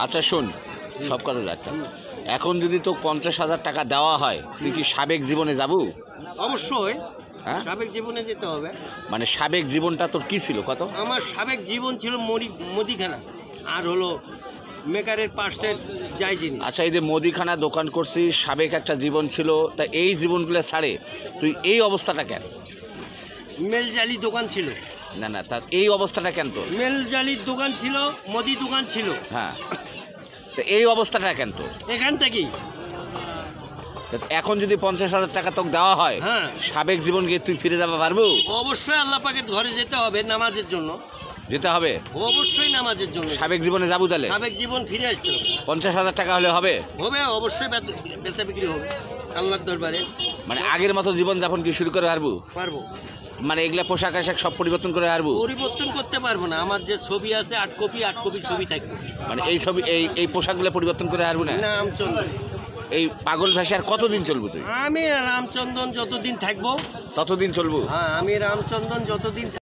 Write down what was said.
আচ্ছা শোন, সব কথা যাচ্ছে। এখন যদি তো 50,000 টাকা দেওয়া হয়, তুই কি সাবেক জীবনে যাবো? অবশ্যই হ্যাঁ, সাবেক জীবনে যেতে হবে। মানে সাবেক জীবনটা তোর কি ছিল কত? আমার সাবেক জীবন ছিল মুদিখানা আর হলো মেকারের পার্সের যাই জিনিস। আচ্ছা, এই যে মুদিখানা দোকান করছিস, সাবেক একটা জীবন ছিল, তা এই জীবনগুলো ছাড়ে তুই এই অবস্থাটা কেন? মেলজালি দোকান ছিল। না না, তা এই অবস্থাটা কেন তোর? মেলজালির দোকান ছিল, মুদি দোকান ছিল। হ্যাঁ, তো এই অবস্থাটা কেন তোর? এখান থেকেই তা এখন যদি 50,000 টাকা তোকে দেওয়া হয়, হ্যাঁ সাবেক জীবন গিয়ে তুই ফিরে যাবে পারবো? অবশ্যই আল্লাহ পাকের ঘরে যেতে হবে নামাজের জন্য। যেতে হবে অবশ্যই নামাজের জন্য। সাবেক জীবনে যাবো তাহলে? সাবেক জীবন ফিরে আসতে হবে। 50,000 টাকা হলে হবে? হবে অবশ্যই, বেচা বিক্রি হবে আল্লাহর দরবারে। মানে আগের মতো জীবন যাপন কি শুরু করে পারবো? পারবো। মানে এগুলা পোশাক আশাক সব পরিবর্তন করে পারবো? পরিবর্তন করতে পারবো না, আমার যে ছবি আছে 8 কপি ছবি থাকবে। মানে এই ছবি এই পোশাকগুলো পরিবর্তন করে পারবো না? রামচন্দ্র, এই পাগল ভাষা আর কতদিন চলবো তুই? আমি রামচন্দ্রন যতদিন থাকবো ততদিন চলবো? হ্যাঁ, আমি রামচন্দ্রন যতদিন